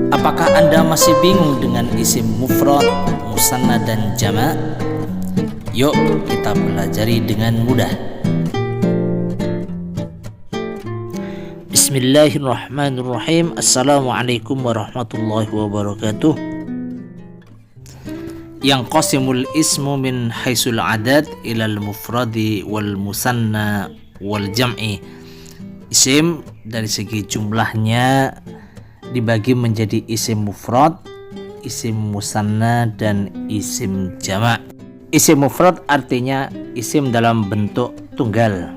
Apakah Anda masih bingung dengan isim mufrad, musanna dan jama'? Yuk kita pelajari dengan mudah. Bismillahirrahmanirrahim. Assalamualaikum warahmatullahi wabarakatuh. Yang qasimul ismu min haisul adad ilal mufradi wal musanna wal jam'i. Isim dari segi jumlahnya dibagi menjadi isim mufrad, isim musanna dan isim jama'. Isim mufrad artinya isim dalam bentuk tunggal,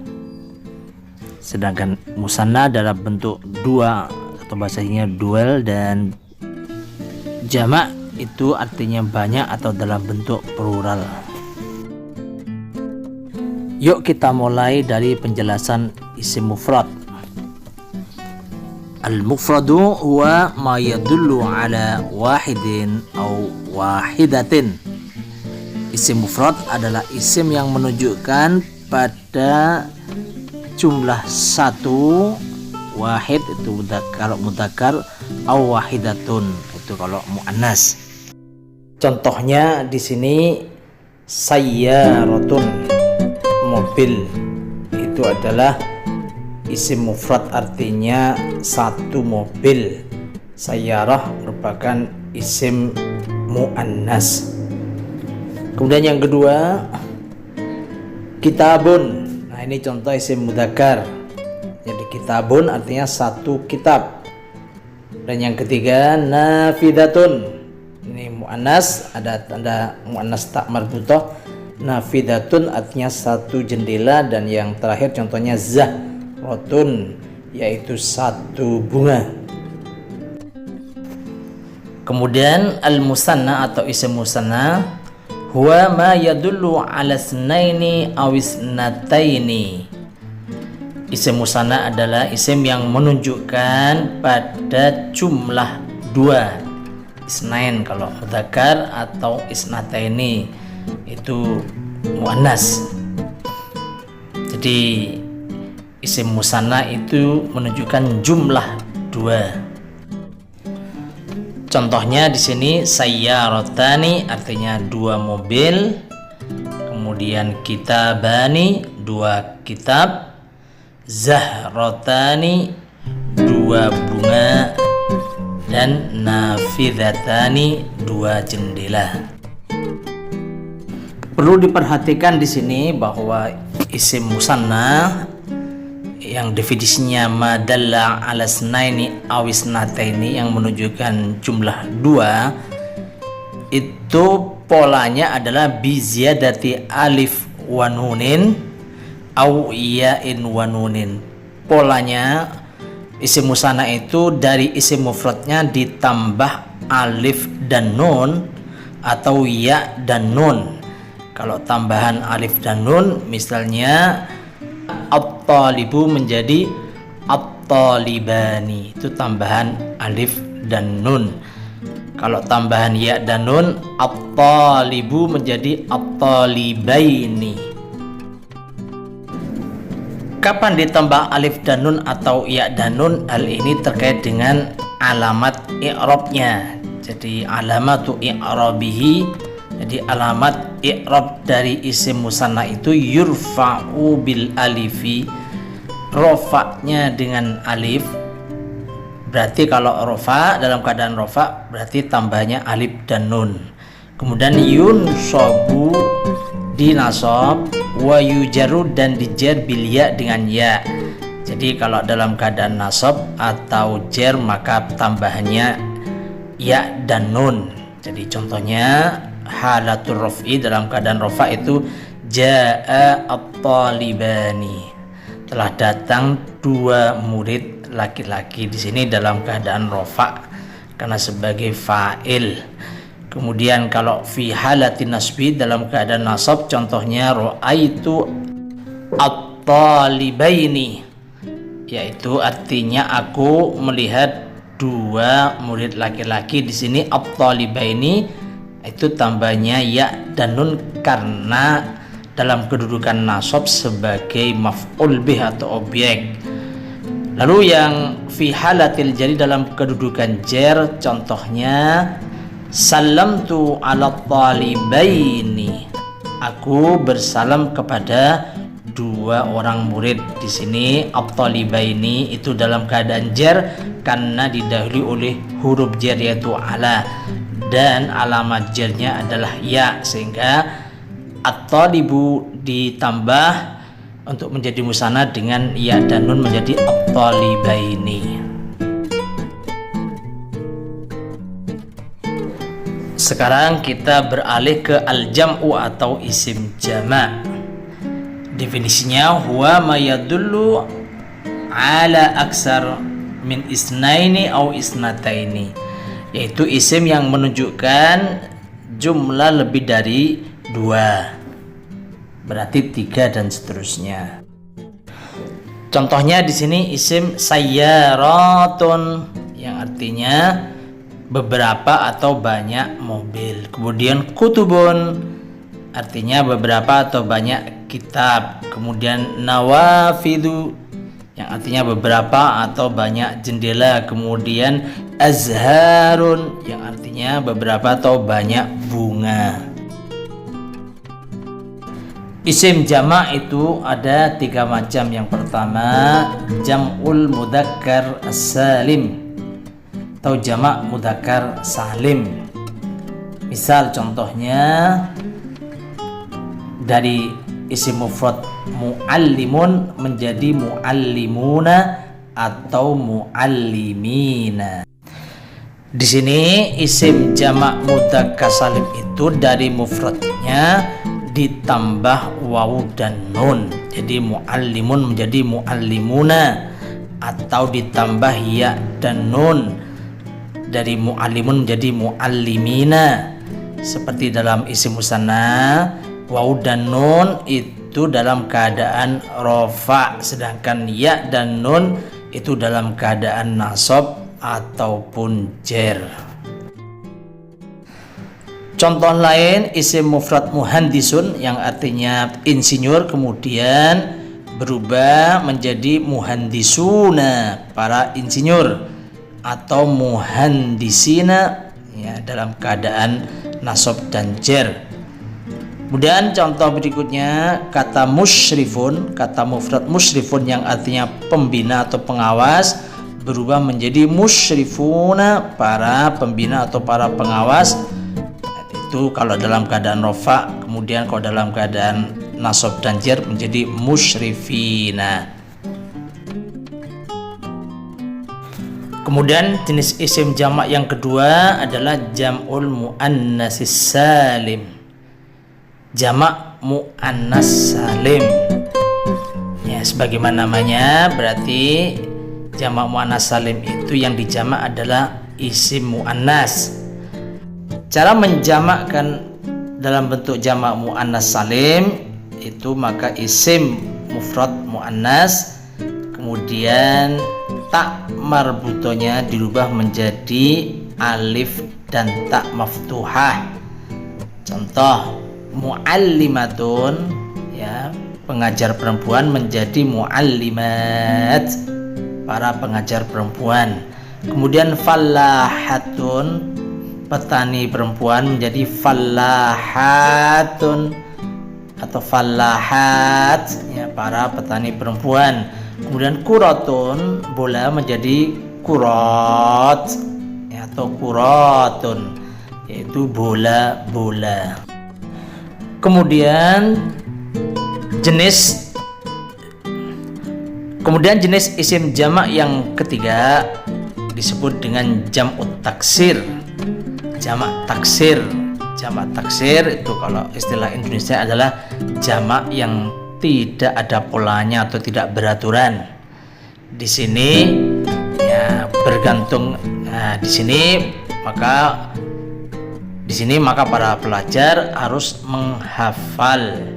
sedangkan musanna dalam bentuk dua atau bahasanya dual, dan jama' itu artinya banyak atau dalam bentuk plural. Yuk kita mulai dari penjelasan isim mufrad. Al-mufradu huwa ma yadullu ala wahidin aw wahidatin. Isim mufrad adalah isim yang menunjukkan pada jumlah satu, wahid itu kalau mudzakkar, aw wahidatun itu kalau muannas. Contohnya di sini sayyaratun, mobil, itu adalah isim mufrad artinya satu mobil. Sayyarah merupakan isim muannas. Kemudian yang kedua, kitabun. Nah, ini contoh isim mudzakkar. Jadi kitabun artinya satu kitab. Dan yang ketiga, nafidatun. Ini muannas, ada tanda muannas tak marbutah. Nafidatun artinya satu jendela. Dan yang terakhir contohnya rotun, yaitu satu bunga. Kemudian al-musanna atau isim musanna huwa ma yadullu ala snaini aw isnataini. Isim musanna adalah isim yang menunjukkan pada jumlah dua, isnain kalau mudzakkar, atau isnataini itu muannas. Jadi isim musanna itu menunjukkan jumlah dua. Contohnya di sini sayyaratani artinya dua mobil, kemudian kitabani dua kitab, zahratani dua bunga, dan nafidatani dua jendela. Perlu diperhatikan di sini bahwa isim musanna yang definisinya madalla ala snaini aw isnataini, yang menunjukkan jumlah dua, itu polanya adalah bi ziyadati alif wa nunin aw ya'in wa nunin. Polanya isim musanna itu dari isim mufradnya ditambah alif dan nun atau ya dan nun. Kalau tambahan alif dan nun, misalnya at-talibu menjadi at-talibani, itu tambahan alif dan nun. Kalau tambahan ya dan nun, at-talibu menjadi at-talibaini. Kapan ditambah alif dan nun atau ya dan nun? Hal ini terkait dengan alamat i'rabnya. Jadi alamatu i'rabihi, jadi alamat i'rab dari isim musanna itu yurfa'u bil alifi, rofa'nya dengan alif. Berarti kalau rofa, dalam keadaan rofa, berarti tambahnya alif dan nun. Kemudian yunsabu, dinasab, wa yujaru, dan dijar bil ya dengan ya. Jadi kalau dalam keadaan nasab atau jar maka tambahannya ya dan nun. Jadi contohnya halatul raf'i, dalam keadaan rafa itu jaa at-talibani, telah datang dua murid laki-laki. Di sini dalam keadaan rafa karena sebagai fa'il. Kemudian kalau fi halatin nasbi, dalam keadaan nasab, contohnya ra'aitu at-talibaini, yaitu artinya aku melihat dua murid laki-laki. Di sini at-talibaini itu tambahnya ya dan nun karena dalam kedudukan nasab sebagai maf'ul bih atau objek. Lalu yang fi halatil jari dalam kedudukan jar, contohnya salamtu ala talibaini, aku bersalam kepada dua orang murid. Di sini at-talibaini itu dalam keadaan jar karena didahului oleh huruf jar yaitu ala, dan alamat jarnya adalah ya, sehingga at-talibu ditambah untuk menjadi musanna dengan ya dan nun menjadi at-talibaini. Sekarang kita beralih ke al-jam'u atau isim jama'. Definisinya huwa ma yadullu ala aksar min isnaini au isnataini, yaitu isim yang menunjukkan jumlah lebih dari dua, berarti 3 dan seterusnya. Contohnya di sini isim sayyaratun yang artinya beberapa atau banyak mobil. Kemudian kutubun artinya beberapa atau banyak kitab. Kemudian nawafidu yang artinya beberapa atau banyak jendela. Kemudian azharun yang artinya beberapa atau banyak bunga. Isim jama' itu ada 3 macam. Yang pertama jam'ul mudzakkar salim atau jama' mudzakkar salim. Misal contohnya dari isim mufrad muallimun menjadi muallimuna atau muallimina. Di sini isim jama' mudzakkar salim itu dari mufradnya ditambah wawu dan nun, jadi muallimun menjadi muallimuna, atau ditambah ya dan nun dari muallimun menjadi muallimina. Seperti dalam isim musanna, wawu dan nun itu dalam keadaan rofa, sedangkan ya dan nun itu dalam keadaan nasab ataupun jar. Contoh lain isim mufrad muhandisun yang artinya insinyur kemudian berubah menjadi muhandisuna, para insinyur, atau muhandisina ya, dalam keadaan nasab dan jar. Kemudian contoh berikutnya kata musyrifun, kata mufrad musyrifun yang artinya pembina atau pengawas berubah menjadi musyrifuna, para pembina atau para pengawas. Itu kalau dalam keadaan rofa, kemudian kalau dalam keadaan nasab dan jar menjadi musyrifina. Kemudian jenis isim jamak yang kedua adalah jam'ul muannatsis salim, jamak muannas salim. Ya, sebagaimana namanya, berarti jamak muannas salim itu yang dijamak adalah isim muannas. Cara menjamakkan dalam bentuk jamak muannas salim itu maka isim mufrad muannas kemudian tak marbutonya dirubah menjadi alif dan tak maftuhah. Contoh muallimatun ya, pengajar perempuan menjadi muallimat, para pengajar perempuan. Kemudian fallahatun, petani perempuan menjadi fallahatun atau fallahat ya, para petani perempuan. Kemudian kuratun, bola menjadi kurat ya, atau kuratun, yaitu bola-bola. Kemudian jenis isim jamak yang ketiga disebut dengan jam'ut taksir. Jamak taksir. Jamak taksir itu kalau istilah Indonesia adalah jamak yang tidak ada polanya atau tidak beraturan. Di sini ya bergantung. Nah, di sini maka para pelajar harus menghafal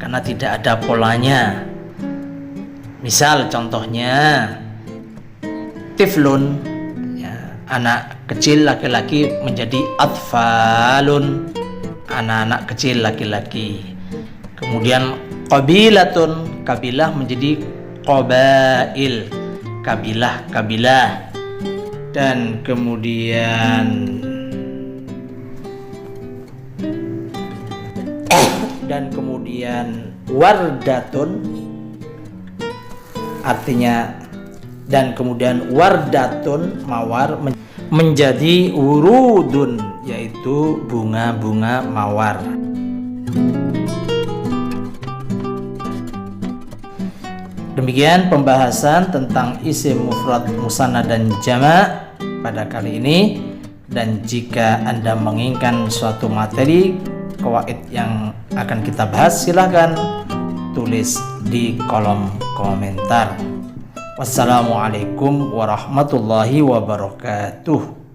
karena tidak ada polanya. Misal contohnya tiflun, anak kecil laki-laki menjadi atfalun, anak-anak kecil laki-laki. Kemudian qabilatun, kabilah menjadi qabail, kabilah. Dan kemudian wardatun, artinya dan kemudian wardatun mawar menjadi wurudun, yaitu bunga-bunga mawar. Demikian pembahasan tentang isim mufrad, musanna dan jama' pada kali ini. Dan jika Anda menginginkan suatu materi qawaid yang akan kita bahas, silakan tulis di kolom komentar. Wassalamualaikum warahmatullahi wabarakatuh.